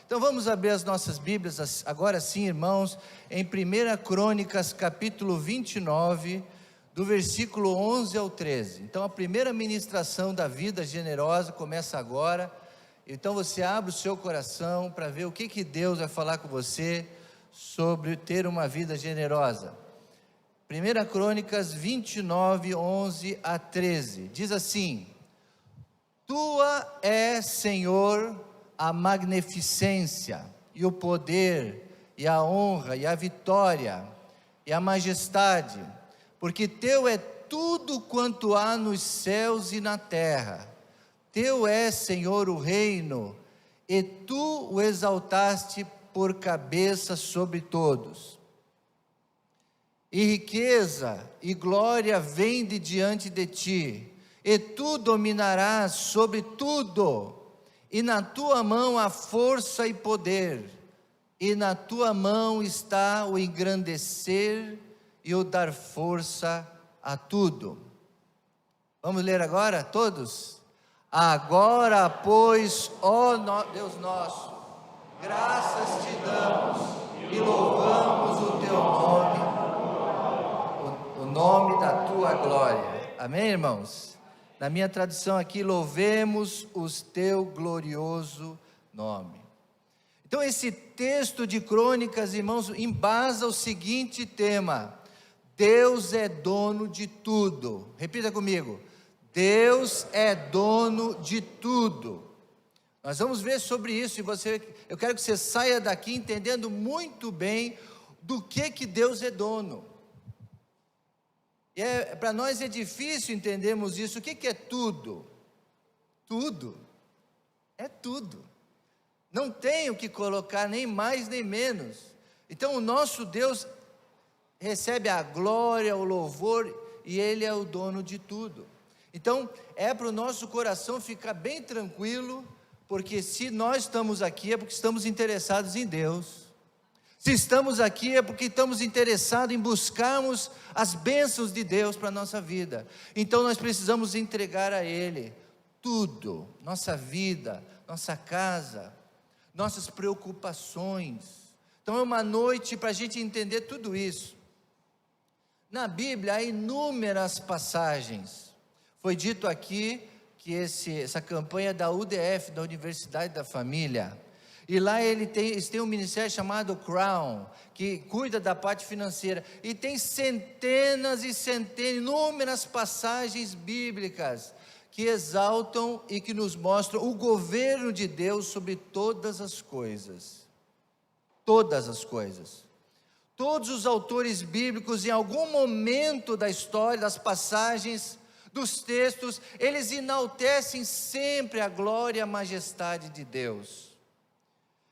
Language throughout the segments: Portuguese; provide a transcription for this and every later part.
Então vamos abrir as nossas Bíblias, agora sim, irmãos, em 1 Crônicas, capítulo 29, do versículo 11 ao 13. Então a primeira ministração da vida generosa começa agora. Então você abre o seu coração para ver o que Deus vai falar com você sobre ter uma vida generosa. 1 Crônicas 29, 11 a 13, diz assim: Tua é, Senhor, a magnificência, e o poder, e a honra, e a vitória, e a majestade, porque Teu é tudo quanto há nos céus e na terra. Teu é, Senhor, o reino, e Tu o exaltaste por cabeça sobre todos. E riqueza e glória vêm de diante de Ti, e Tu dominarás sobre tudo. E na Tua mão há força e poder, e na Tua mão está o engrandecer e o dar força a tudo. Vamos ler agora, todos? Agora, pois, ó Deus nosso, graças Te damos e louvamos o Teu nome, o nome da Tua glória. Amém, irmãos? Na minha tradução aqui, louvemos o Teu glorioso nome. Então esse texto de Crônicas, irmãos, embasa o seguinte tema: Deus é dono de tudo. Repita comigo: Deus é dono de tudo. Nós vamos ver sobre isso, e eu quero que você saia daqui entendendo muito bem do que Deus é dono. Para nós é difícil entendermos isso. O que é tudo? Tudo, é tudo, não tem o que colocar nem mais nem menos. Então o nosso Deus recebe a glória, o louvor, e Ele é o dono de tudo. Então é para o nosso coração ficar bem tranquilo, porque se nós estamos aqui é porque estamos interessados em Deus. Se estamos aqui é porque estamos interessados em buscarmos as bênçãos de Deus para a nossa vida. Então nós precisamos entregar a Ele tudo, nossa vida, nossa casa, nossas preocupações. Então é uma noite para a gente entender tudo isso. Na Bíblia há inúmeras passagens. Foi dito aqui que essa campanha da UDF, da Universidade da Família, e lá eles têm um ministério chamado Crown, que cuida da parte financeira, e tem centenas e centenas, inúmeras passagens bíblicas, que exaltam e que nos mostram o governo de Deus sobre todas as coisas. Todas as coisas. Todos os autores bíblicos, em algum momento da história, das passagens, dos textos, eles enaltecem sempre a glória e a majestade de Deus.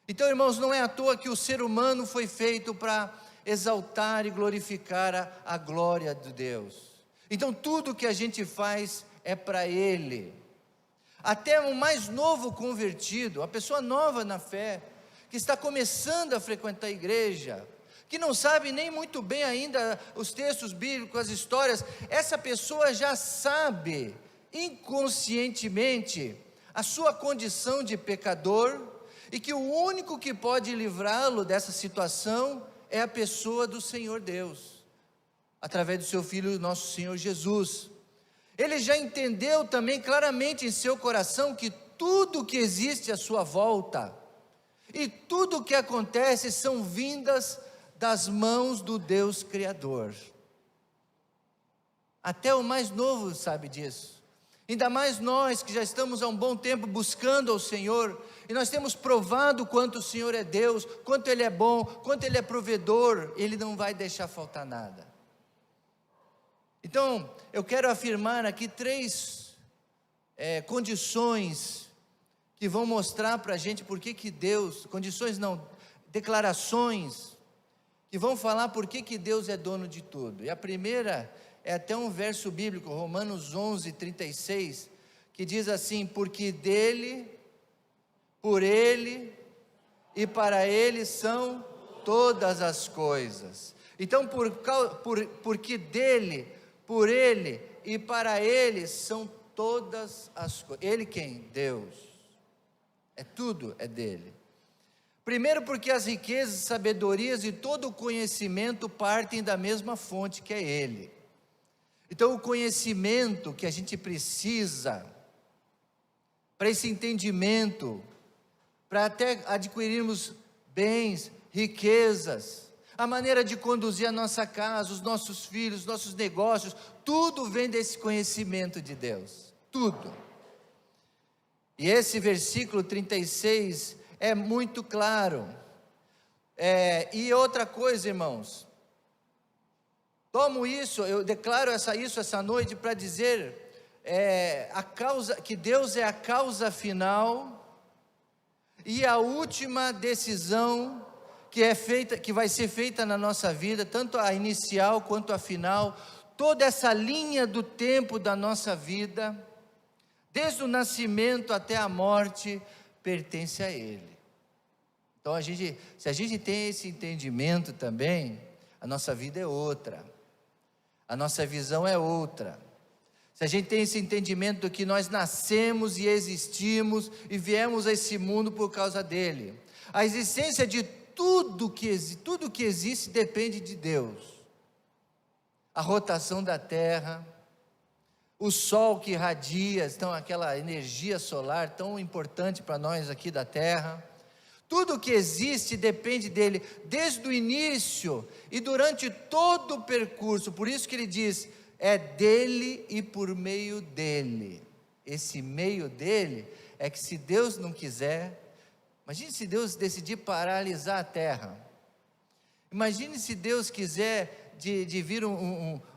Então, irmãos, não é à toa que o ser humano foi feito para exaltar e glorificar a glória de Deus. Então tudo que a gente faz é para Ele. Até o mais novo convertido, a pessoa nova na fé, que está começando a frequentar a igreja, que não sabe nem muito bem ainda os textos bíblicos, as histórias, essa pessoa já sabe inconscientemente a sua condição de pecador, e que o único que pode livrá-lo dessa situação é a pessoa do Senhor Deus, através do seu Filho, nosso Senhor Jesus. Ele já entendeu também claramente em seu coração que tudo que existe à sua volta, e tudo o que acontece são vindas das mãos do Deus Criador. Até o mais novo sabe disso. Ainda mais nós que já estamos há um bom tempo buscando ao Senhor, e nós temos provado quanto o Senhor é Deus, quanto Ele é bom, quanto Ele é provedor. Ele não vai deixar faltar nada. Então, eu quero afirmar aqui três condições que vão mostrar para a gente por que Deus, declarações que vão falar por que Deus é dono de tudo. E a primeira é até um verso bíblico, Romanos 11, 36, que diz assim: porque dele, por Ele e para Ele são todas as coisas. Então, porque dele, por Ele e para Ele são todas as coisas. Ele quem? Deus. Tudo é dele. Primeiro, porque as riquezas, sabedorias e todo o conhecimento partem da mesma fonte, que é Ele. Então, o conhecimento que a gente precisa para esse entendimento, para até adquirirmos bens, riquezas, a maneira de conduzir a nossa casa, os nossos filhos, os nossos negócios, tudo vem desse conhecimento de Deus, tudo. E esse versículo 36 é muito claro. E outra coisa, irmãos, tomo isso, eu declaro isso essa noite para dizer que Deus é a causa final e a última decisão que vai ser feita na nossa vida, tanto a inicial quanto a final. Toda essa linha do tempo da nossa vida, desde o nascimento até a morte, pertence a Ele. Então, se a gente tem esse entendimento também, a nossa vida é outra, a nossa visão é outra. Se a gente tem esse entendimento do que nós nascemos e existimos e viemos a esse mundo por causa dele, a existência de tudo que existe depende de Deus. A rotação da terra, o sol que irradia, então aquela energia solar tão importante para nós aqui da terra, tudo que existe depende dele, desde o início e durante todo o percurso. Por isso que ele diz, é dele e por meio dele. Esse meio dele é que, se Deus não quiser, imagine se Deus decidir paralisar a terra, imagine se Deus quiser de vir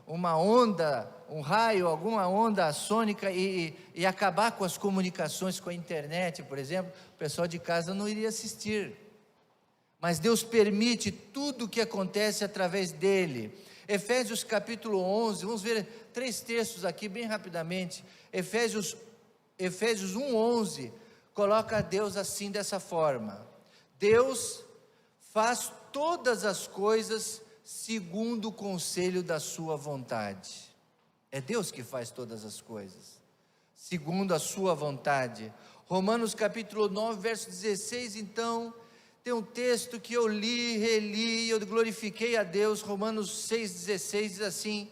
uma onda, um raio, alguma onda sônica e acabar com as comunicações, com a internet, por exemplo, o pessoal de casa não iria assistir. Mas Deus permite tudo o que acontece através dele. Efésios capítulo 11, vamos ver 3 textos aqui bem rapidamente. Efésios 1:11 coloca Deus assim, dessa forma: Deus faz todas as coisas segundo o conselho da sua vontade. É Deus que faz todas as coisas segundo a sua vontade. Romanos capítulo 9, verso 16, então, tem um texto que eu li, reli, eu glorifiquei a Deus. Romanos 6,16 diz assim: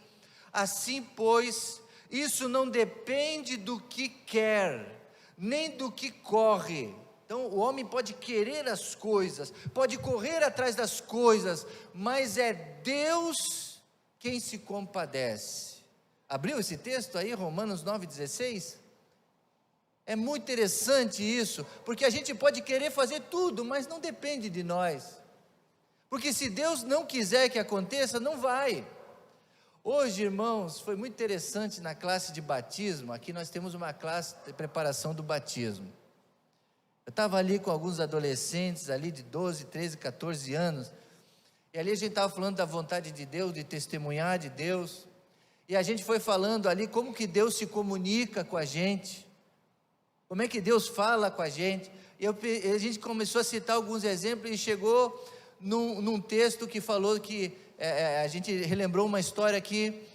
assim, pois, isso não depende do que quer, nem do que corre. Então, o homem pode querer as coisas, pode correr atrás das coisas, mas é Deus quem se compadece. Abriu esse texto aí, Romanos 9,16? É muito interessante isso, porque a gente pode querer fazer tudo, mas não depende de nós, porque se Deus não quiser que aconteça, não vai. Hoje, irmãos, foi muito interessante na classe de batismo. Aqui nós temos uma classe de preparação do batismo. Eu estava ali com alguns adolescentes ali de 12, 13, 14 anos, e ali a gente estava falando da vontade de Deus, de testemunhar de Deus, e a gente foi falando ali como que Deus se comunica com a gente, como é que Deus fala com a gente, e a gente começou a citar alguns exemplos, e chegou num texto que falou que, a gente relembrou uma história que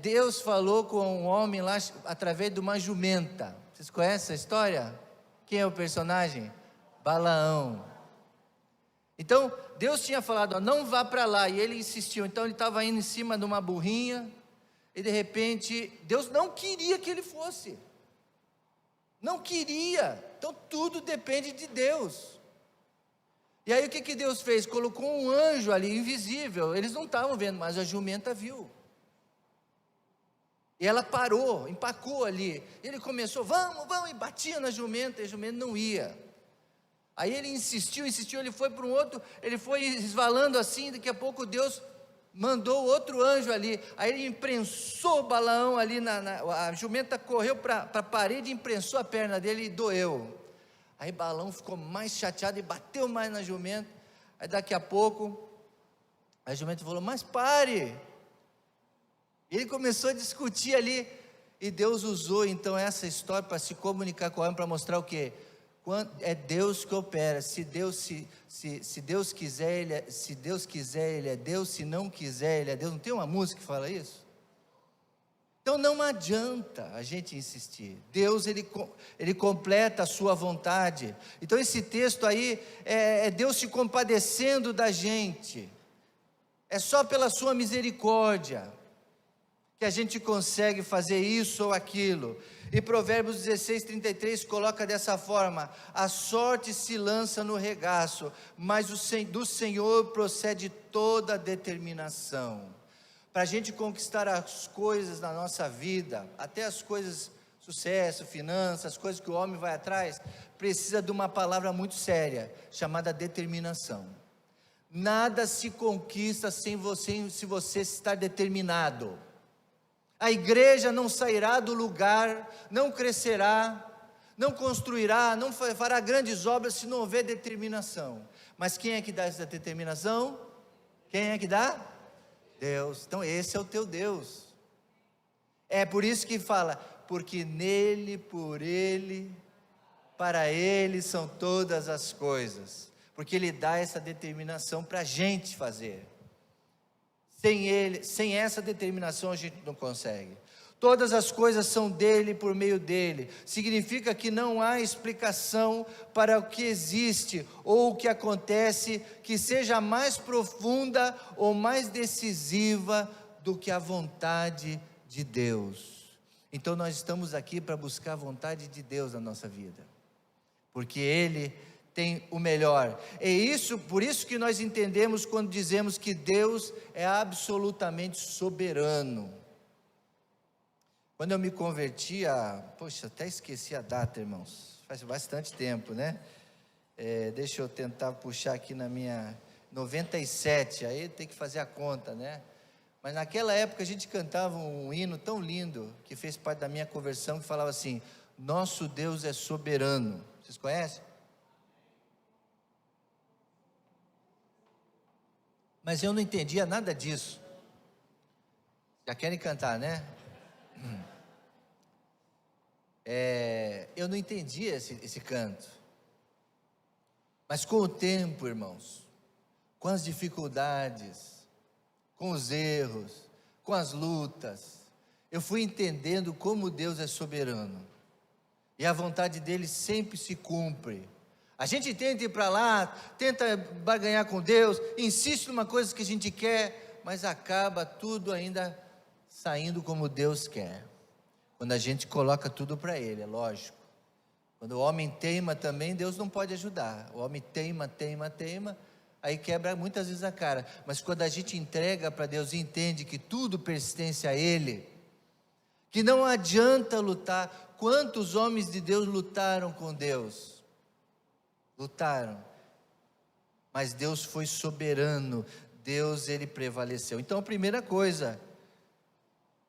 Deus falou com um homem lá, através de uma jumenta. Vocês conhecem essa história? Quem é o personagem? Balaão. Então, Deus tinha falado, ó, não vá para lá, e ele insistiu. Então ele estava indo em cima de uma burrinha, e de repente, Deus não queria que ele fosse, não queria. Então tudo depende de Deus. E aí o que Deus fez? Colocou um anjo ali, invisível, eles não estavam vendo, mas a jumenta viu, e ela parou, empacou ali. Ele começou, vamos, e batia na jumenta, e a jumenta não ia. Aí ele insistiu, ele foi para um outro, ele foi resvalando assim, daqui a pouco Deus mandou outro anjo ali, aí ele imprensou o Balaão ali, a jumenta correu para a parede, imprensou a perna dele e doeu. Aí Balaão ficou mais chateado e bateu mais na jumenta. Aí daqui a pouco, a jumenta falou, mas pare. E ele começou a discutir ali, e Deus usou então essa história para se comunicar com o homem, para mostrar o quê? É Deus que opera. Se Deus quiser, Ele é Deus, se não quiser, Ele é Deus. Não tem uma música que fala isso? Então não adianta a gente insistir. Deus, ele completa a sua vontade. Então esse texto aí é Deus se compadecendo da gente. É só pela sua misericórdia que a gente consegue fazer isso ou aquilo. E Provérbios 16:33 coloca dessa forma: a sorte se lança no regaço, mas do Senhor procede toda a determinação. Para a gente conquistar as coisas na nossa vida, até as coisas, sucesso, finanças, as coisas que o homem vai atrás, precisa de uma palavra muito séria, chamada determinação. Nada se conquista se você estar determinado. A igreja não sairá do lugar, não crescerá, não construirá, não fará grandes obras se não houver determinação. Mas quem é que dá essa determinação? Quem é que dá? Deus. Então esse é o teu Deus. É por isso que fala: porque nele, por ele, para ele são todas as coisas. Porque ele dá essa determinação para a gente fazer. Sem ele, sem essa determinação a gente não consegue. Todas as coisas são dele, por meio dele. Significa que não há explicação para o que existe ou o que acontece que seja mais profunda ou mais decisiva do que a vontade de Deus. Então nós estamos aqui para buscar a vontade de Deus na nossa vida, porque Ele tem o melhor. Por isso que nós entendemos quando dizemos que Deus é absolutamente soberano. Quando eu me converti até esqueci a data, irmãos, faz bastante tempo, né? Deixa eu tentar puxar aqui na minha, 97, aí tem que fazer a conta, né? Mas naquela época a gente cantava um hino tão lindo, que fez parte da minha conversão, que falava assim: nosso Deus é soberano. Vocês conhecem? Mas eu não entendia nada disso. Já querem cantar, né? Eu não entendia esse canto. Mas com o tempo, irmãos, com as dificuldades, com os erros, com as lutas, eu fui entendendo como Deus é soberano. E a vontade dele sempre se cumpre. A gente tenta ir para lá, tenta barganhar com Deus, insiste numa coisa que a gente quer, mas acaba tudo ainda saindo como Deus quer. Quando a gente coloca tudo para Ele, é lógico. Quando o homem teima também, Deus não pode ajudar. O homem teima, aí quebra muitas vezes a cara. Mas quando a gente entrega para Deus e entende que tudo pertence a Ele, que não adianta lutar. Quantos homens de Deus lutaram com Deus? Lutaram, mas Deus foi soberano, Deus, Ele prevaleceu. Então a primeira coisa,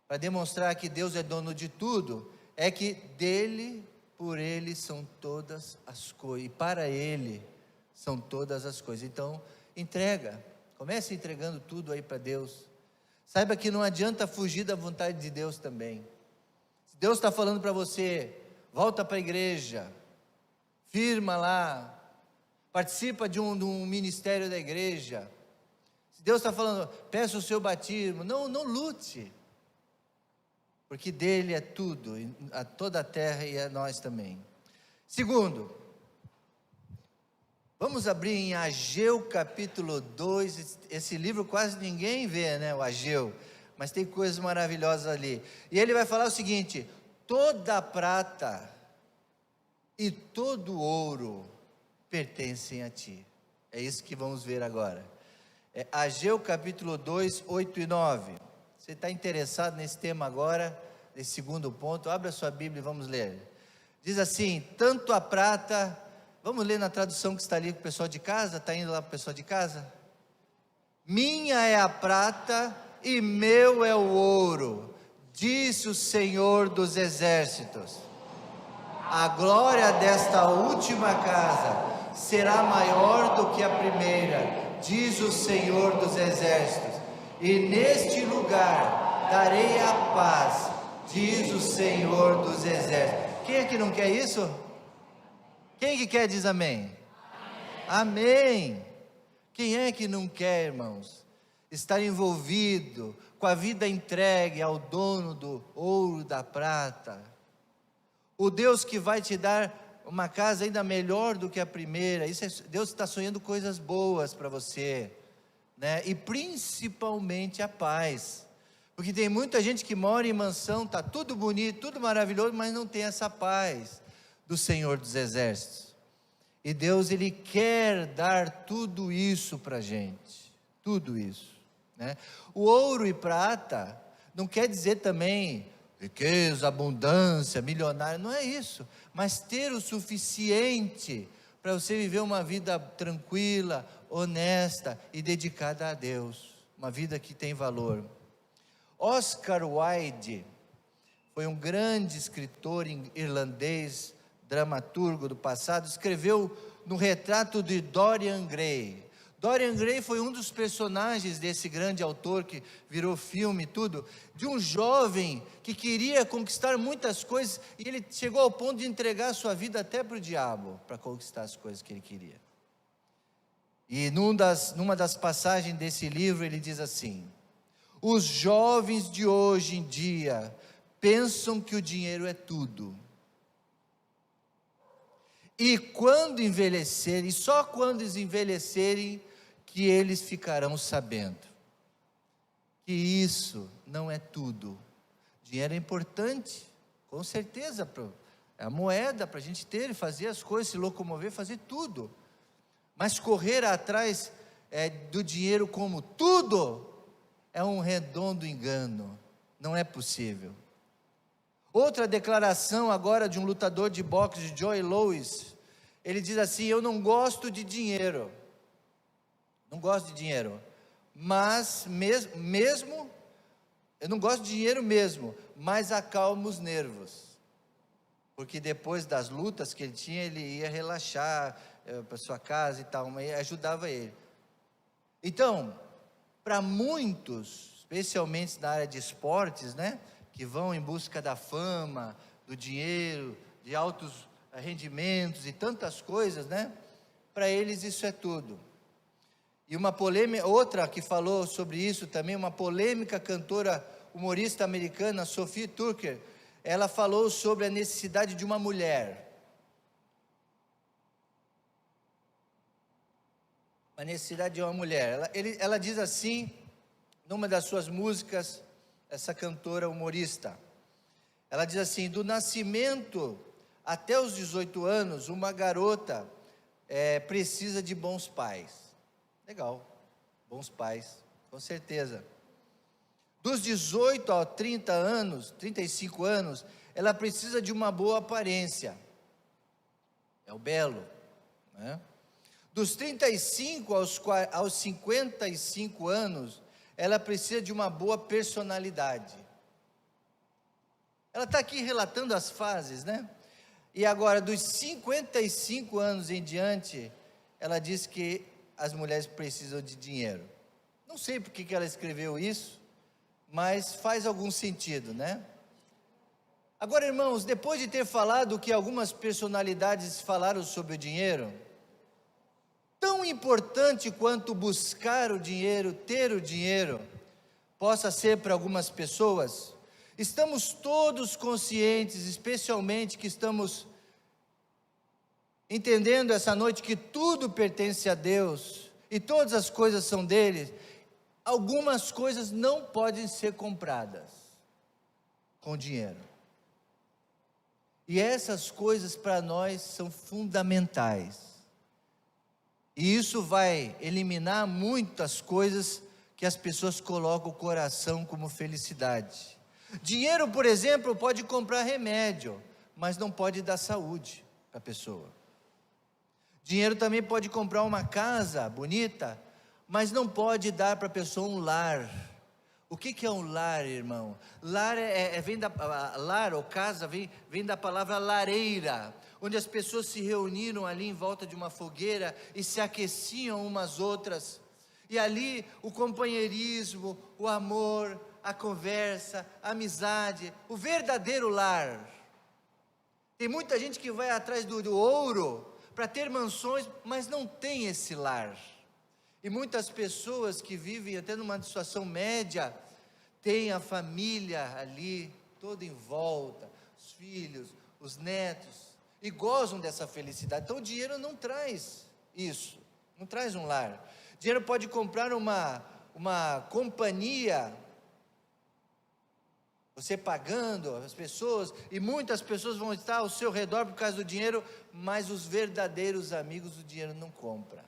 para demonstrar que Deus é dono de tudo, é que dele, por Ele são todas as coisas, e para Ele são todas as coisas. Então comece entregando tudo aí para Deus. Saiba que não adianta fugir da vontade de Deus também. Se Deus está falando para você, volta para a igreja, firma lá, participa de um ministério da igreja. Se Deus está falando, peça o seu batismo, não lute, porque dele é tudo, a toda a terra e a nós também. Segundo, vamos abrir em Ageu capítulo 2, esse livro quase ninguém vê, né, o Ageu, mas tem coisas maravilhosas ali. E ele vai falar o seguinte: toda a prata e todo o ouro pertencem a ti. É isso que vamos ver agora. Ageu capítulo 2, 8 e 9. Você está interessado nesse tema agora, nesse segundo ponto? Abra sua Bíblia e vamos ler. Diz assim: tanto a prata, vamos ler na tradução que está ali com o pessoal de casa, está indo lá para o pessoal de casa? Minha é a prata e meu é o ouro, disse o Senhor dos exércitos. A glória desta última casa será maior do que a primeira, diz o Senhor dos exércitos, e neste lugar darei a paz, diz o Senhor dos exércitos. Quem é que não quer isso? Quem que quer diz amém? Amém. Quem é que não quer, irmãos? estar envolvido, com a vida entregue ao dono do ouro e da prata. O Deus que vai te dar uma casa ainda melhor do que a primeira. Deus está sonhando coisas boas para você, né? E principalmente a paz. Porque tem muita gente que mora em mansão, está tudo bonito, tudo maravilhoso, mas não tem essa paz do Senhor dos Exércitos. E Deus, Ele quer dar tudo isso para a gente, tudo isso, né? O ouro e prata não quer dizer também riqueza, abundância, milionário, não é isso, mas ter o suficiente para você viver uma vida tranquila, honesta e dedicada a Deus, uma vida que tem valor. Oscar Wilde foi um grande escritor irlandês, dramaturgo do passado, escreveu no retrato de Dorian Gray. Dorian Gray foi um dos personagens desse grande autor que virou filme e tudo, de um jovem que queria conquistar muitas coisas, e ele chegou ao ponto de entregar a sua vida até para o diabo, para conquistar as coisas que ele queria. E numa das passagens desse livro ele diz assim: os jovens de hoje em dia pensam que o dinheiro é tudo. E quando envelhecerem, só quando eles envelhecerem, que eles ficarão sabendo que isso não é tudo. Dinheiro é importante, com certeza, é a moeda para a gente ter e fazer as coisas, se locomover, fazer tudo. Mas correr atrás do dinheiro como tudo, é um redondo engano, não é possível. Outra declaração agora de um lutador de boxe, de Joe Louis, ele diz assim: eu não gosto de dinheiro, mas eu não gosto de dinheiro mesmo, mas acalma os nervos, porque depois das lutas que ele tinha, ele ia relaxar para sua casa e tal, mas ajudava ele. Então, para muitos, especialmente na área de esportes, né, que vão em busca da fama, do dinheiro, de altos rendimentos e tantas coisas, né, para eles isso é tudo. E uma polêmica, outra que falou sobre isso também, uma polêmica cantora humorista americana, Sophie Tucker, ela falou sobre a necessidade de uma mulher. A necessidade de uma mulher. Ela diz assim, numa das suas músicas, essa cantora humorista, ela diz assim: do nascimento até os 18 anos, uma garota precisa de bons pais. Legal, bons pais, com certeza. Dos 18 a 30 anos, 35 anos, ela precisa de uma boa aparência. É o belo, né? Dos 35 aos 55 anos, ela precisa de uma boa personalidade. Ela está aqui relatando as fases, né? E agora, dos 55 anos em diante, ela diz que as mulheres precisam de dinheiro. Não sei por que ela escreveu isso, mas faz algum sentido, né? Agora, irmãos, depois de ter falado o que algumas personalidades falaram sobre o dinheiro, tão importante quanto buscar o dinheiro, ter o dinheiro, possa ser para algumas pessoas, estamos todos conscientes, especialmente que estamos entendendo essa noite que tudo pertence a Deus e todas as coisas são dele. Algumas coisas não podem ser compradas com dinheiro. E essas coisas para nós são fundamentais. E isso vai eliminar muitas coisas que as pessoas colocam o coração como felicidade. Dinheiro, por exemplo, pode comprar remédio, mas não pode dar saúde para a pessoa. Dinheiro também pode comprar uma casa bonita, mas não pode dar para a pessoa um lar. O que é um lar, irmão? Lar lar ou casa vem da palavra lareira, onde as pessoas se reuniram ali em volta de uma fogueira e se aqueciam umas outras. E ali o companheirismo, o amor, a conversa, a amizade, o verdadeiro lar. Tem muita gente que vai atrás do ouro para ter mansões, mas não tem esse lar. E muitas pessoas que vivem até numa situação média, têm a família ali, toda em volta, os filhos, os netos, e gozam dessa felicidade. Então o dinheiro não traz isso, não traz um lar. Dinheiro pode comprar uma companhia, você pagando as pessoas, e muitas pessoas vão estar ao seu redor por causa do dinheiro, mas os verdadeiros amigos o dinheiro não compra.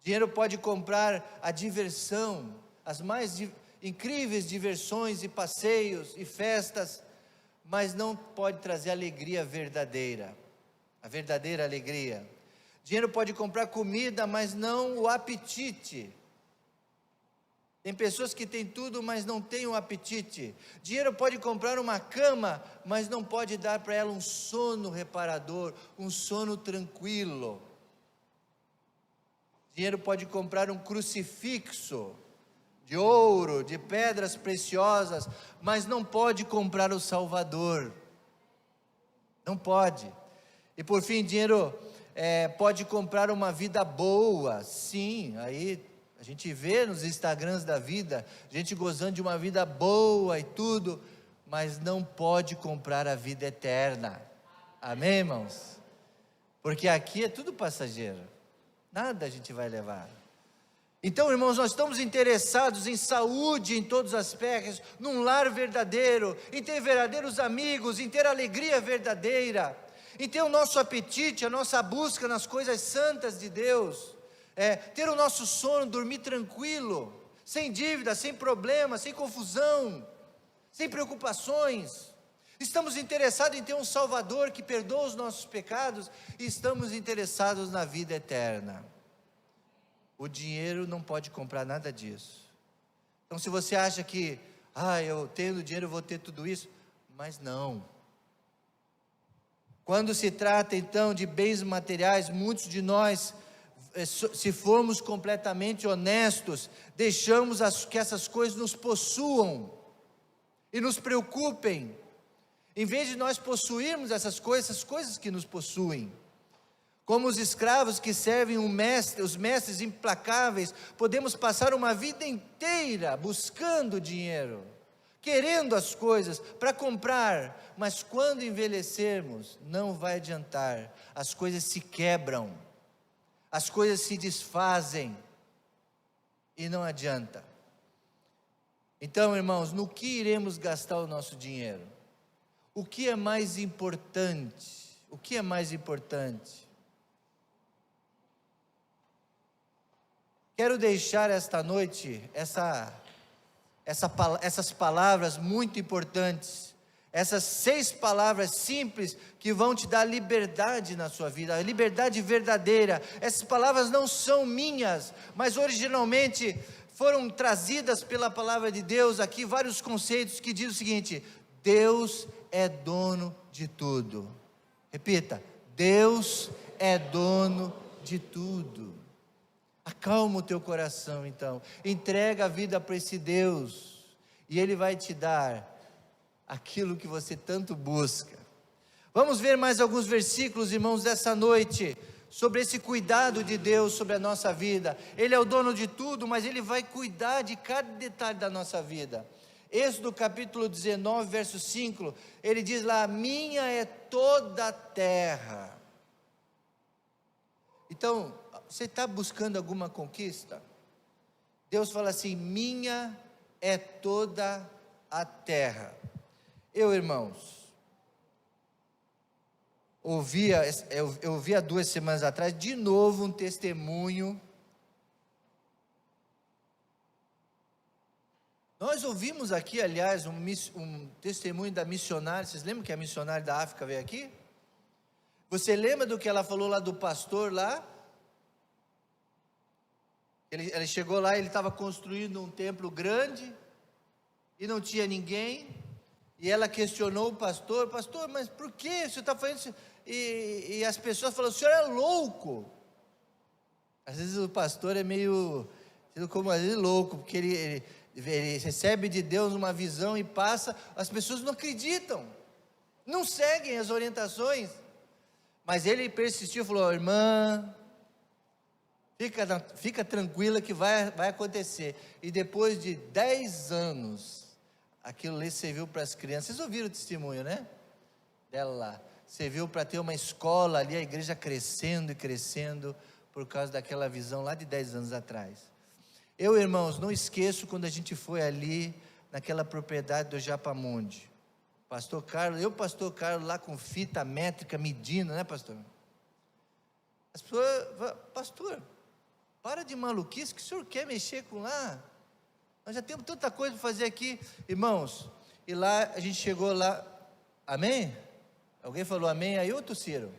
Dinheiro pode comprar a diversão, as mais incríveis diversões e passeios e festas, mas não pode trazer alegria verdadeira, a verdadeira alegria. Dinheiro pode comprar comida, mas não o apetite. Tem pessoas que têm tudo, mas não têm o apetite. Dinheiro pode comprar uma cama, mas não pode dar para ela um sono reparador, um sono tranquilo. Dinheiro pode comprar um crucifixo de ouro, de pedras preciosas, mas não pode comprar o Salvador. Não pode. E por fim, dinheiro pode comprar uma vida boa. Sim, aí a gente vê nos Instagrams da vida, gente gozando de uma vida boa e tudo, mas não pode comprar a vida eterna. Amém, irmãos? Porque aqui é tudo passageiro, nada a gente vai levar. Então, irmãos, nós estamos interessados em saúde em todos os aspectos, num lar verdadeiro, em ter verdadeiros amigos, em ter alegria verdadeira, em ter o nosso apetite, a nossa busca nas coisas santas de Deus, ter o nosso sono, dormir tranquilo, sem dívida, sem problema, sem confusão, sem preocupações. Estamos interessados em ter um Salvador que perdoa os nossos pecados, e estamos interessados na vida eterna. O dinheiro não pode comprar nada disso. Então, se você acha que, eu tendo dinheiro eu vou ter tudo isso, mas não. Quando se trata então de bens materiais, muitos de nós, se formos completamente honestos, deixamos que essas coisas nos possuam e nos preocupem, em vez de nós possuirmos essas coisas que nos possuem. Como os escravos que servem os mestres implacáveis, podemos passar uma vida inteira buscando dinheiro, querendo as coisas para comprar, mas quando envelhecermos, não vai adiantar, as coisas se quebram, as coisas se desfazem, e não adianta. Então, irmãos, no que iremos gastar o nosso dinheiro? O que é mais importante? O que é mais importante? Quero deixar esta noite essas palavras muito importantes, essas 6 palavras simples que vão te dar liberdade na sua vida, a liberdade verdadeira. Essas palavras não são minhas, mas originalmente foram trazidas pela palavra de Deus. Aqui vários conceitos que dizem o seguinte: Deus é dono de tudo. Repita: Deus é dono de tudo. Acalma o teu coração então, entrega a vida para esse Deus, e Ele vai te dar aquilo que você tanto busca. Vamos ver mais alguns versículos, irmãos, dessa noite, sobre esse cuidado de Deus sobre a nossa vida. Ele é o dono de tudo, mas Ele vai cuidar de cada detalhe da nossa vida. Êxodo capítulo 19, verso 5, ele diz lá: minha é toda a terra. Então, você está buscando alguma conquista? Deus fala assim: minha é toda a terra. Eu, irmãos, eu ouvi há 2 semanas atrás, de novo um testemunho. Nós ouvimos aqui, aliás, um testemunho da missionária. Vocês lembram que a missionária da África veio aqui? Você lembra do que ela falou lá do pastor lá? Ele chegou lá, ele estava construindo um templo grande, e não tinha ninguém, e ela questionou o pastor: pastor, mas por que você está fazendo isso? E as pessoas falaram: o senhor é louco. Às vezes o pastor é meio, como às vezes louco, porque ele recebe de Deus uma visão e passa, as pessoas não acreditam, não seguem as orientações, mas ele persistiu, falou: irmã, Fica tranquila que vai acontecer. E depois de 10 anos, aquilo ali serviu para as crianças. Vocês ouviram o testemunho, né? Dela lá. Serviu para ter uma escola ali, a igreja crescendo e crescendo, por causa daquela visão lá de 10 anos atrás. Eu, irmãos, não esqueço quando a gente foi ali, naquela propriedade do Japamundi. Pastor Carlos lá com fita métrica, medindo, né, pastor? As pessoas falam, pastor, para de maluquice, que o senhor quer mexer com lá? Nós já temos tanta coisa para fazer aqui, irmãos. E lá, a gente chegou lá, amém? Alguém falou amém aí ou tossiram?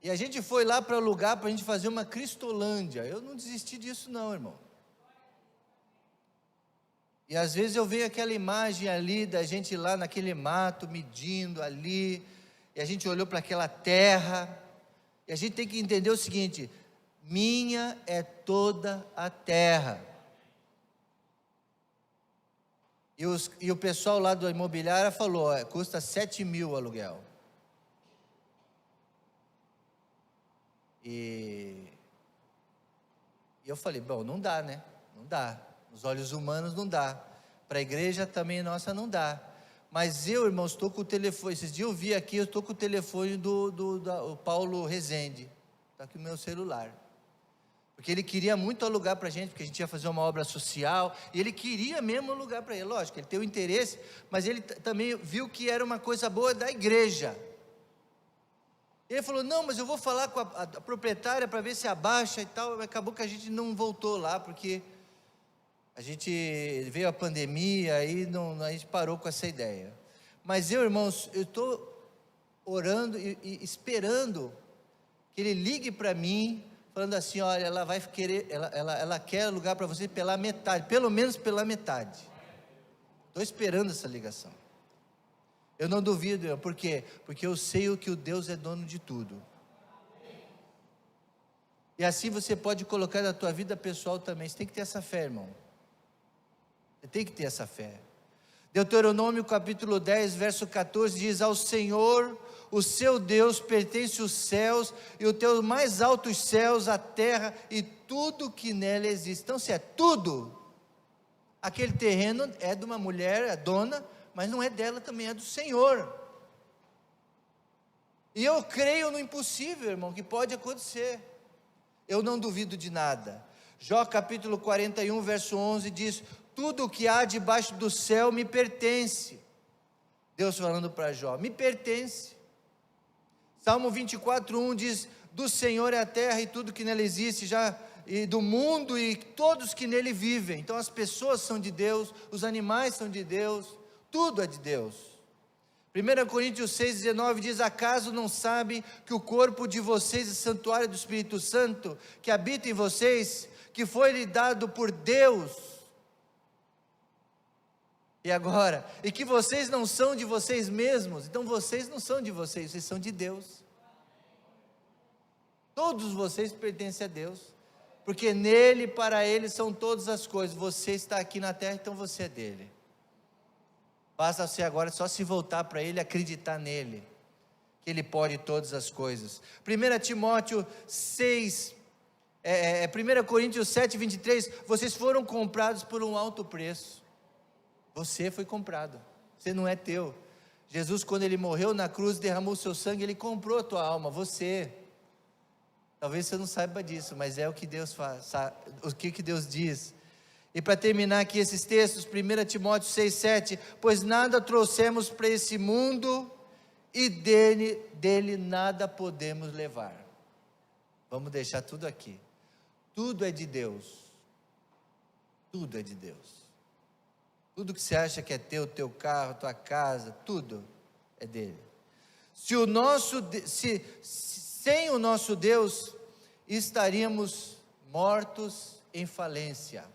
E a gente foi lá para o lugar para a gente fazer uma Cristolândia. Eu não desisti disso não, irmão. E às vezes eu vejo aquela imagem ali da gente lá naquele mato, medindo ali, e a gente olhou para aquela terra, e a gente tem que entender o seguinte: minha é toda a terra. E o pessoal lá do imobiliário falou, custa 7 mil o aluguel. E eu falei, bom, não dá, né? Não dá. Nos olhos humanos não dá. Para a igreja também nossa não dá. Mas eu, irmãos, estou com o telefone. Esses dias eu vi aqui, eu estou com o telefone do Paulo Rezende. Está aqui o meu celular. Porque ele queria muito alugar para a gente, porque a gente ia fazer uma obra social. E ele queria mesmo alugar para ele. Lógico, ele tem o interesse, mas ele também viu que era uma coisa boa da igreja. Ele falou, não, mas eu vou falar com a proprietária para ver se abaixa e tal. Acabou que a gente não voltou lá, porque a gente veio a pandemia, aí a gente parou com essa ideia. Mas eu, irmãos, eu estou orando e esperando que ele ligue para mim, falando assim, olha, ela vai querer, ela quer alugar para você pela metade, pelo menos pela metade. Estou esperando essa ligação. Eu não duvido, por quê? Porque eu sei que o Deus é dono de tudo. E assim você pode colocar na tua vida pessoal também. Você tem que ter essa fé, irmão. Você tem que ter essa fé. Deuteronômio capítulo 10, verso 14 diz, ao Senhor, o seu Deus, pertence os céus e os teus mais altos céus, a terra e tudo que nela existe. Então se é tudo, aquele terreno é de uma mulher, é dona, mas não é dela também, é do Senhor. E eu creio no impossível, irmão, que pode acontecer. Eu não duvido de nada. Jó capítulo 41, verso 11 diz, tudo o que há debaixo do céu me pertence. Deus falando para Jó, me pertence. Salmo 24, 1 diz, do Senhor é a terra e tudo que nela existe, e do mundo e todos que nele vivem. Então as pessoas são de Deus, os animais são de Deus, tudo é de Deus. 1 Coríntios 6,19 diz, acaso não sabem que o corpo de vocês é santuário do Espírito Santo, que habita em vocês, que foi lhe dado por Deus? E agora? E que vocês não são de vocês mesmos, então vocês não são de vocês, vocês são de Deus. Todos vocês pertencem a Deus, porque nele, para ele são todas as coisas. Você está aqui na terra, então você é dele. Basta você agora só se voltar para ele, acreditar nele, que ele pode todas as coisas. 1 Timóteo 6, 1 Coríntios 7, 23, vocês foram comprados por um alto preço. Você foi comprado, você não é teu. Jesus, quando ele morreu na cruz, derramou seu sangue, ele comprou a tua alma, você. Talvez você não saiba disso, mas é o que Deus faz, o que Deus diz. E para terminar aqui esses textos, 1 Timóteo 6, 7, pois nada trouxemos para esse mundo, e dele nada podemos levar. Vamos deixar tudo aqui. Tudo é de Deus. Tudo é de Deus. Tudo que você acha que é teu carro, tua casa, tudo é dele. Sem o nosso Deus, estaríamos mortos em falência.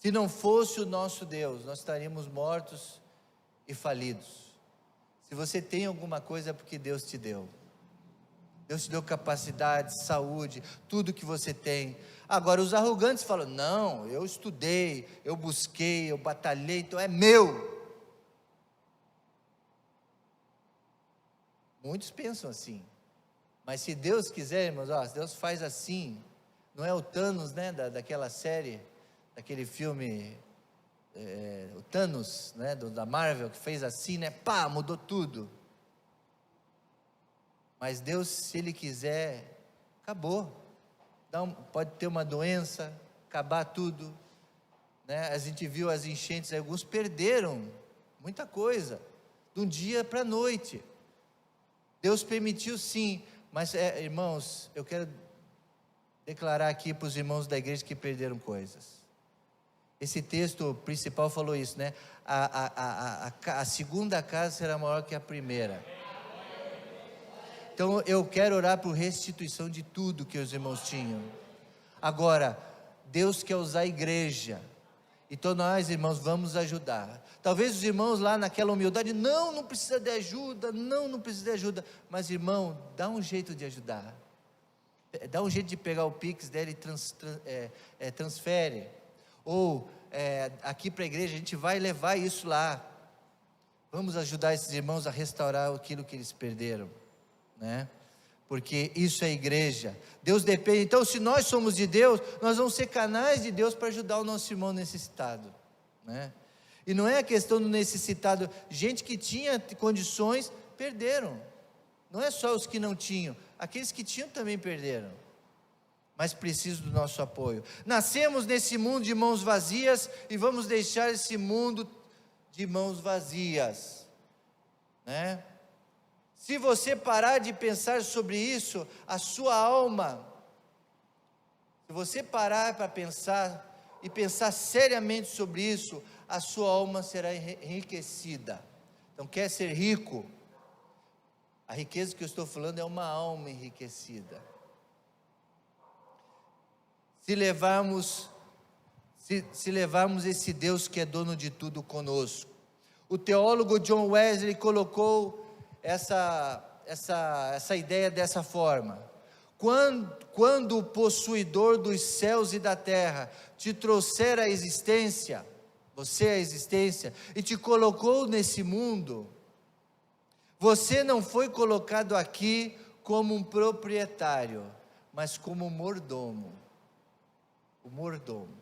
Se não fosse o nosso Deus, nós estaríamos mortos e falidos. Se você tem alguma coisa, é porque Deus te deu. Deus te deu capacidade, saúde, tudo que você tem. Agora os arrogantes falam, não, eu estudei, eu busquei, eu batalhei, então é meu. Muitos pensam assim. Mas se Deus quiser, irmãos, ó, se Deus faz assim, não é o Thanos, né, daquela série, daquele filme, o Thanos, né, da Marvel, que fez assim, né, pá, mudou tudo. Mas Deus, se Ele quiser, acabou. Pode ter uma doença, acabar tudo, né? A gente viu as enchentes, alguns perderam muita coisa, de um dia para a noite. Deus permitiu sim, mas irmãos, eu quero declarar aqui para os irmãos da igreja que perderam coisas. Esse texto principal falou isso, né? A segunda casa será maior que a primeira. Então eu quero orar por restituição de tudo que os irmãos tinham. Agora, Deus quer usar a igreja. Então nós, irmãos, vamos ajudar. Talvez os irmãos lá naquela humildade, não precisa de ajuda, não precisa de ajuda. Mas irmão, dá um jeito de ajudar. Dá um jeito de pegar o Pix dele e transfere. Ou aqui para a igreja, a gente vai levar isso lá. Vamos ajudar esses irmãos a restaurar aquilo que eles perderam, né? Porque isso é igreja. Deus depende. Então, se nós somos de Deus, nós vamos ser canais de Deus para ajudar o nosso irmão necessitado, né? E não é a questão do necessitado. Gente que tinha condições perderam. Não é só os que não tinham, aqueles que tinham também perderam, mas precisam do nosso apoio. Nascemos nesse mundo de mãos vazias e vamos deixar esse mundo de mãos vazias, né? Se você parar de pensar sobre isso, a sua alma, se você parar para pensar e pensar seriamente sobre isso, a sua alma será enriquecida. Então, quer ser rico? A riqueza que eu estou falando é uma alma enriquecida. Se levarmos esse Deus que é dono de tudo conosco. O teólogo John Wesley colocou essa ideia dessa forma: quando o possuidor dos céus e da terra te trouxer a existência, você a existência, e te colocou nesse mundo, você não foi colocado aqui como um proprietário, mas como um mordomo. O mordomo.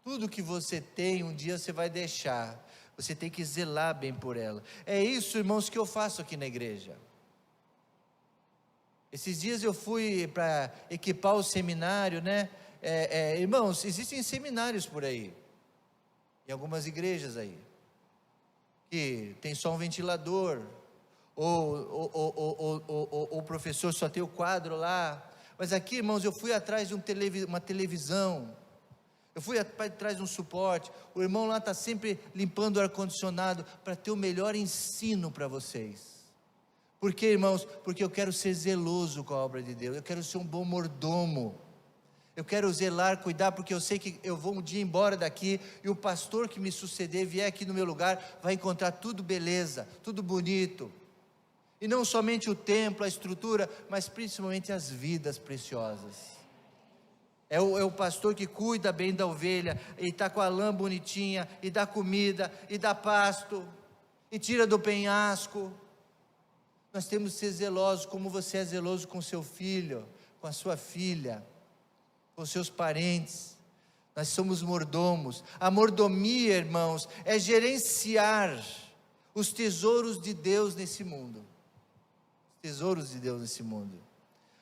Tudo que você tem, um dia você vai deixar. Você tem que zelar bem por ela. É isso, irmãos, que eu faço aqui na igreja. Esses dias eu fui para equipar o seminário, né? Irmãos, existem seminários por aí, em algumas igrejas aí, que tem só um ventilador, ou o professor só tem o quadro lá. Mas aqui, irmãos, eu fui atrás de uma televisão, eu fui atrás de um suporte. O irmão lá está sempre limpando o ar-condicionado para ter o melhor ensino para vocês. Por quê, irmãos? Porque eu quero ser zeloso com a obra de Deus, eu quero ser um bom mordomo, eu quero zelar, cuidar, porque eu sei que eu vou um dia embora daqui, e o pastor que me suceder, vier aqui no meu lugar, vai encontrar tudo beleza, tudo bonito, e não somente o templo, a estrutura, mas principalmente as vidas preciosas. É o pastor que cuida bem da ovelha, e está com a lã bonitinha, e dá comida, e dá pasto, e tira do penhasco. Nós temos que ser zelosos, como você é zeloso com seu filho, com a sua filha, com seus parentes. Nós somos mordomos. A mordomia, irmãos, é gerenciar os tesouros de Deus nesse mundo. Os tesouros de Deus nesse mundo.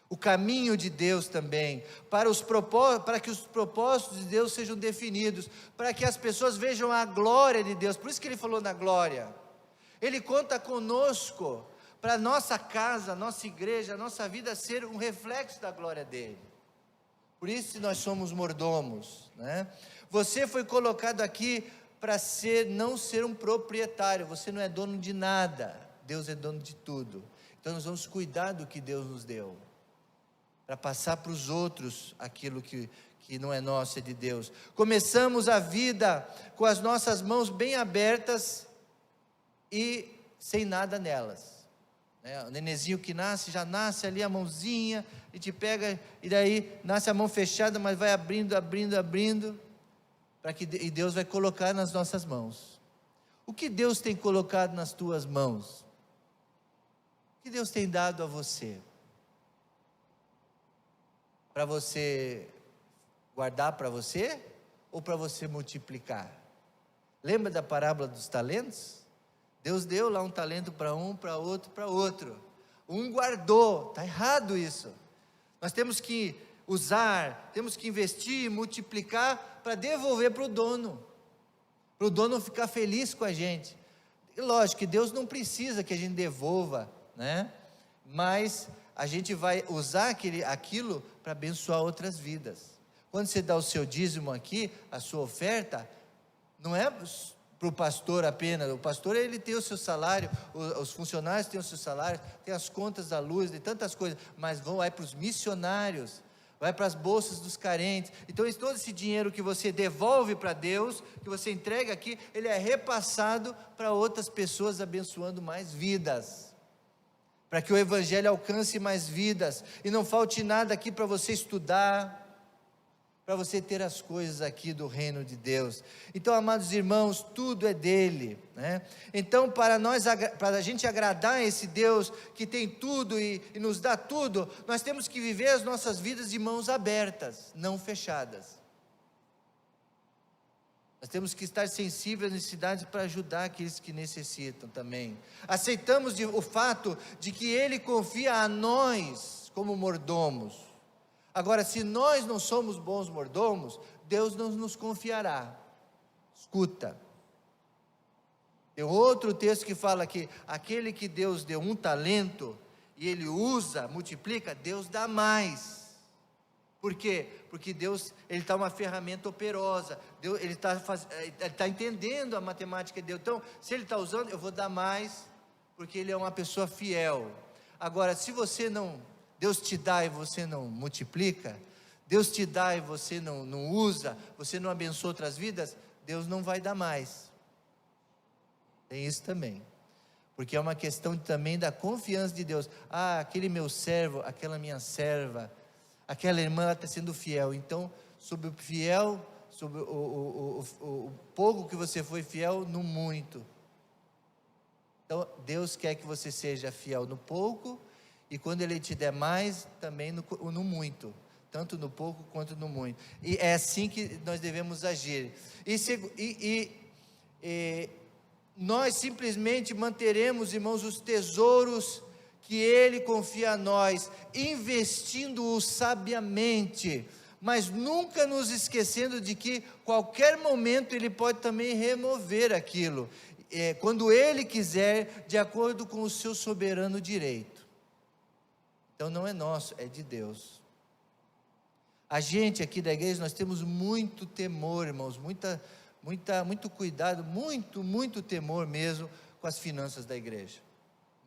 O caminho de Deus também, para que os propósitos de Deus sejam definidos, para que as pessoas vejam a glória de Deus. Por isso que ele falou na glória. Ele conta conosco, para a nossa casa, a nossa igreja, a nossa vida ser um reflexo da glória dele. Por isso nós somos mordomos, né? Você foi colocado aqui para não ser um proprietário. Você não é dono de nada, Deus é dono de tudo. Então nós vamos cuidar do que Deus nos deu, para passar para os outros aquilo que não é nosso, é de Deus. Começamos a vida com as nossas mãos bem abertas e sem nada nelas. O nenenzinho que nasce, já nasce ali a mãozinha, e te pega, e daí nasce a mão fechada, mas vai abrindo, e Deus vai colocar nas nossas mãos. O que Deus tem colocado nas tuas mãos? O que Deus tem dado a você? Para você guardar para você ou para você multiplicar? Lembra da parábola dos talentos? Deus deu lá um talento para um, para outro, para outro. Um guardou. Está errado isso. Nós temos que usar, temos que investir, multiplicar para devolver para o dono ficar feliz com a gente. E lógico que Deus não precisa que a gente devolva, né? Mas a gente vai usar aquilo para abençoar outras vidas. Quando você dá o seu dízimo aqui, a sua oferta, não é para o pastor apenas. O pastor, ele tem o seu salário, os funcionários têm o seu salário, tem as contas da luz, tem tantas coisas, mas vai para os missionários, vai para as bolsas dos carentes. Então todo esse dinheiro que você devolve para Deus, que você entrega aqui, ele é repassado para outras pessoas, abençoando mais vidas, para que o evangelho alcance mais vidas, e não falte nada aqui para você estudar, para você ter as coisas aqui do reino de Deus. Então, amados irmãos, tudo é dele, né? Então, para a gente agradar esse Deus que tem tudo e nos dá tudo, nós temos que viver as nossas vidas de mãos abertas, não fechadas. Nós temos que estar sensíveis às necessidades para ajudar aqueles que necessitam também. Aceitamos o fato de que Ele confia a nós como mordomos. Agora, se nós não somos bons mordomos, Deus não nos confiará. Escuta. Tem outro texto que fala que aquele que Deus deu um talento, e ele usa, multiplica, Deus dá mais. Por quê? Porque Deus, ele está uma ferramenta operosa, Deus, ele está entendendo a matemática de Deus. Então, se ele está usando, eu vou dar mais, porque ele é uma pessoa fiel. Agora, se você não... Deus te dá e você não multiplica, Deus te dá e você não usa, você não abençoa outras vidas, Deus não vai dar mais. Tem isso também, porque é uma questão também da confiança de Deus. Aquele meu servo, aquela minha serva, aquela irmã, ela está sendo fiel, então sobre o fiel, sobre o pouco que você foi fiel, no muito. Então Deus quer que você seja fiel no pouco, e quando Ele te der mais, também no muito, tanto no pouco quanto no muito. E é assim que nós devemos agir. Nós simplesmente manteremos, irmãos, os tesouros que Ele confia a nós, investindo-os sabiamente, mas nunca nos esquecendo de que qualquer momento Ele pode também remover aquilo, quando Ele quiser, de acordo com o seu soberano direito. Então não é nosso, é de Deus. A gente aqui da igreja, nós temos muito temor, irmãos, muito cuidado, muito temor mesmo com as finanças da igreja.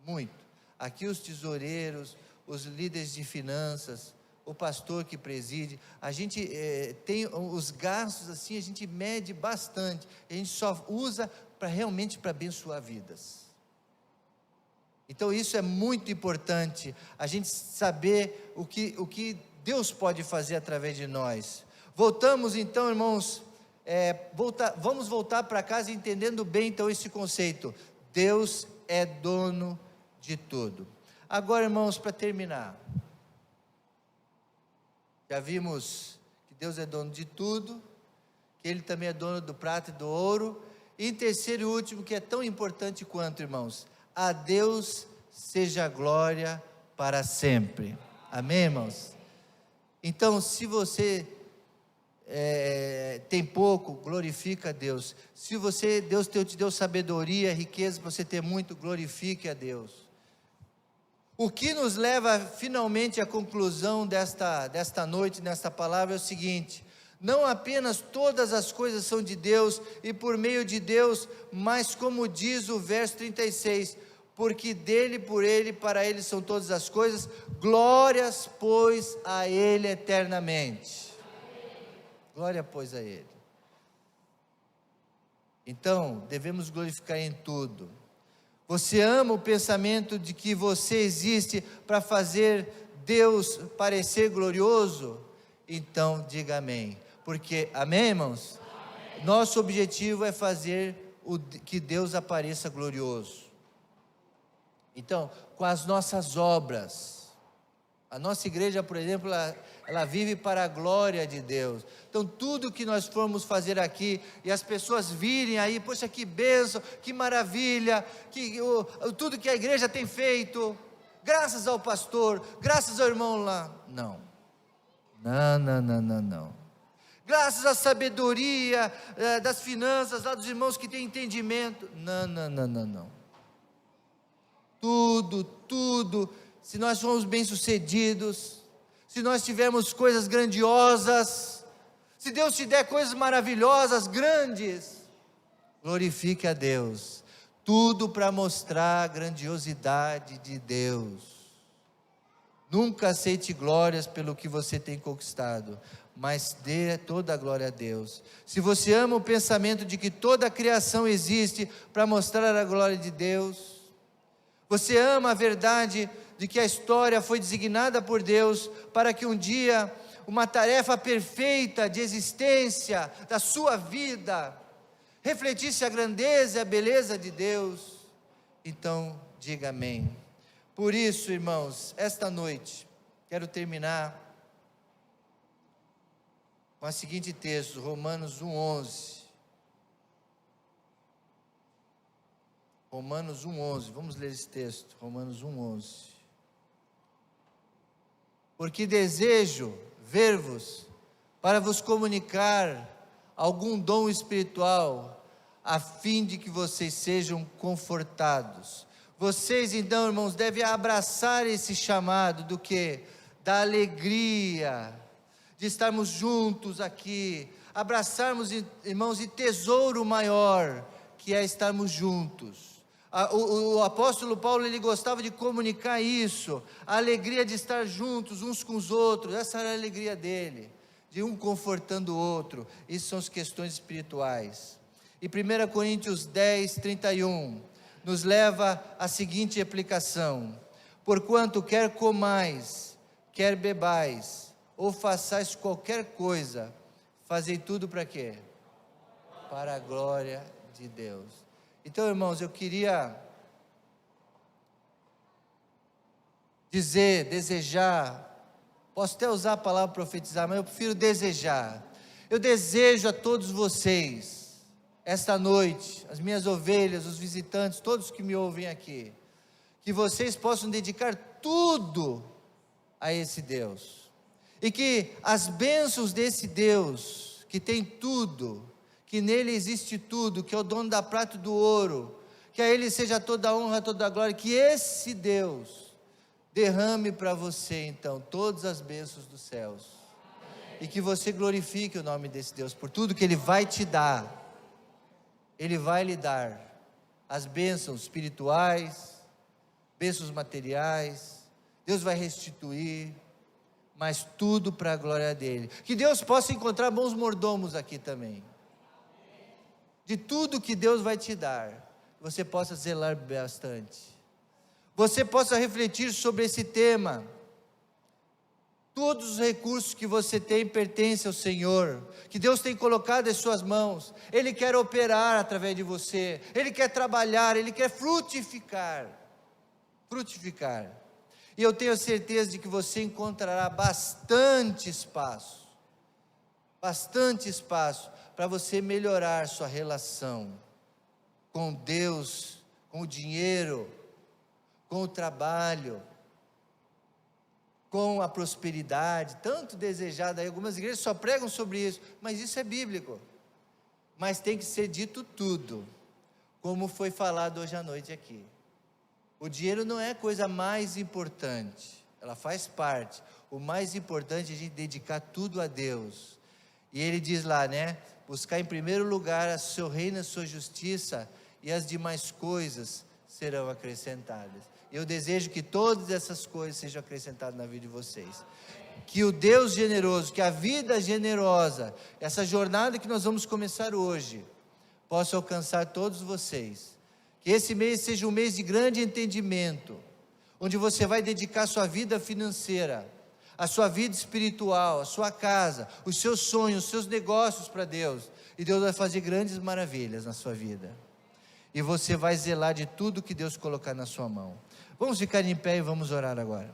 Muito. Aqui os tesoureiros, os líderes de finanças, o pastor que preside, a gente tem os gastos assim, a gente mede bastante, a gente só usa realmente para abençoar vidas. Então isso é muito importante, a gente saber o que Deus pode fazer através de nós. Voltamos então, irmãos, vamos voltar para casa entendendo bem então esse conceito. Deus é dono de tudo. Agora, irmãos, para terminar, já vimos que Deus é dono de tudo, que Ele também é dono do prata e do ouro, e em terceiro e último, que é tão importante quanto, irmãos, a Deus seja glória para sempre. Amém, irmãos? Então, se você tem pouco, glorifica a Deus. Se Deus te deu sabedoria, riqueza para você ter muito, glorifique a Deus. O que nos leva finalmente à conclusão desta noite, nesta palavra, é o seguinte: não apenas todas as coisas são de Deus e por meio de Deus, mas como diz o verso 36, porque dele, por ele, para ele são todas as coisas, glórias pois a ele eternamente. Glória pois a ele. Então, devemos glorificar em tudo. Você ama o pensamento de que você existe para fazer Deus parecer glorioso? Então diga amém. Porque, amém, irmãos? Amém. Nosso objetivo é fazer que Deus apareça glorioso. Então, com as nossas obras. A nossa igreja, por exemplo, ela vive para a glória de Deus. Então, tudo que nós formos fazer aqui, e as pessoas virem aí, poxa, que bênção, que maravilha, tudo que a igreja tem feito, graças ao pastor, graças ao irmão lá. Não. Não. Graças à sabedoria das finanças, lá dos irmãos que têm entendimento. Não. Tudo, se nós formos bem-sucedidos, se nós tivermos coisas grandiosas, se Deus te der coisas maravilhosas, grandes, glorifique a Deus, tudo para mostrar a grandiosidade de Deus. Nunca aceite glórias pelo que você tem conquistado, mas dê toda a glória a Deus. Se você ama o pensamento de que toda a criação existe para mostrar a glória de Deus, você ama a verdade de que a história foi designada por Deus para que um dia uma tarefa perfeita de existência da sua vida refletisse a grandeza e a beleza de Deus, então diga amém. Por isso, irmãos, esta noite quero terminar com o seguinte texto, Romanos 1:11. Romanos 1:11, vamos ler esse texto, Romanos 1:11. Porque desejo ver-vos para vos comunicar algum dom espiritual, a fim de que vocês sejam confortados. Vocês então, irmãos, devem abraçar esse chamado do que? Da alegria, de estarmos juntos aqui, abraçarmos, irmãos, e tesouro maior, que é estarmos juntos. O apóstolo Paulo, ele gostava de comunicar isso, a alegria de estar juntos uns com os outros, essa era a alegria dele, de um confortando o outro. Isso são as questões espirituais. E 1 Coríntios 10:31 nos leva à seguinte aplicação: porquanto quer comais, quer bebais, ou façais qualquer coisa, fazei tudo para quê? Para a glória de Deus. Então, irmãos, eu queria desejar, posso até usar a palavra profetizar, mas eu prefiro desejar. Eu desejo a todos vocês, esta noite, as minhas ovelhas, os visitantes, todos que me ouvem aqui, que vocês possam dedicar tudo a esse Deus, e que as bênçãos desse Deus, que tem tudo, que nele existe tudo, que é o dono da prata e do ouro, que a ele seja toda a honra, toda a glória, que esse Deus derrame para você então todas as bênçãos dos céus, e que você glorifique o nome desse Deus, por tudo que ele vai te dar. Ele vai lhe dar as bênçãos espirituais, bênçãos materiais, Deus vai restituir, mas tudo para a glória dele. Que Deus possa encontrar bons mordomos aqui também, de tudo que Deus vai te dar, você possa zelar bastante, você possa refletir sobre esse tema. Todos os recursos que você tem pertencem ao Senhor, que Deus tem colocado em suas mãos. Ele quer operar através de você, Ele quer trabalhar, Ele quer frutificar, e eu tenho certeza de que você encontrará bastante espaço para você melhorar sua relação com Deus, com o dinheiro, com o trabalho, com a prosperidade, tanto desejada. Algumas igrejas só pregam sobre isso, mas isso é bíblico. Mas tem que ser dito tudo, como foi falado hoje à noite aqui. O dinheiro não é a coisa mais importante, ela faz parte. O mais importante é a gente dedicar tudo a Deus. E ele diz lá, né? Buscar em primeiro lugar o seu reino e a sua justiça, e as demais coisas serão acrescentadas. Eu desejo que todas essas coisas sejam acrescentadas na vida de vocês. Que o Deus generoso, que a vida generosa, essa jornada que nós vamos começar hoje, possa alcançar todos vocês. Que esse mês seja um mês de grande entendimento, onde você vai dedicar a sua vida financeira, a sua vida espiritual, a sua casa, os seus sonhos, os seus negócios para Deus. E Deus vai fazer grandes maravilhas na sua vida. E você vai zelar de tudo que Deus colocar na sua mão. Vamos ficar em pé e vamos orar agora.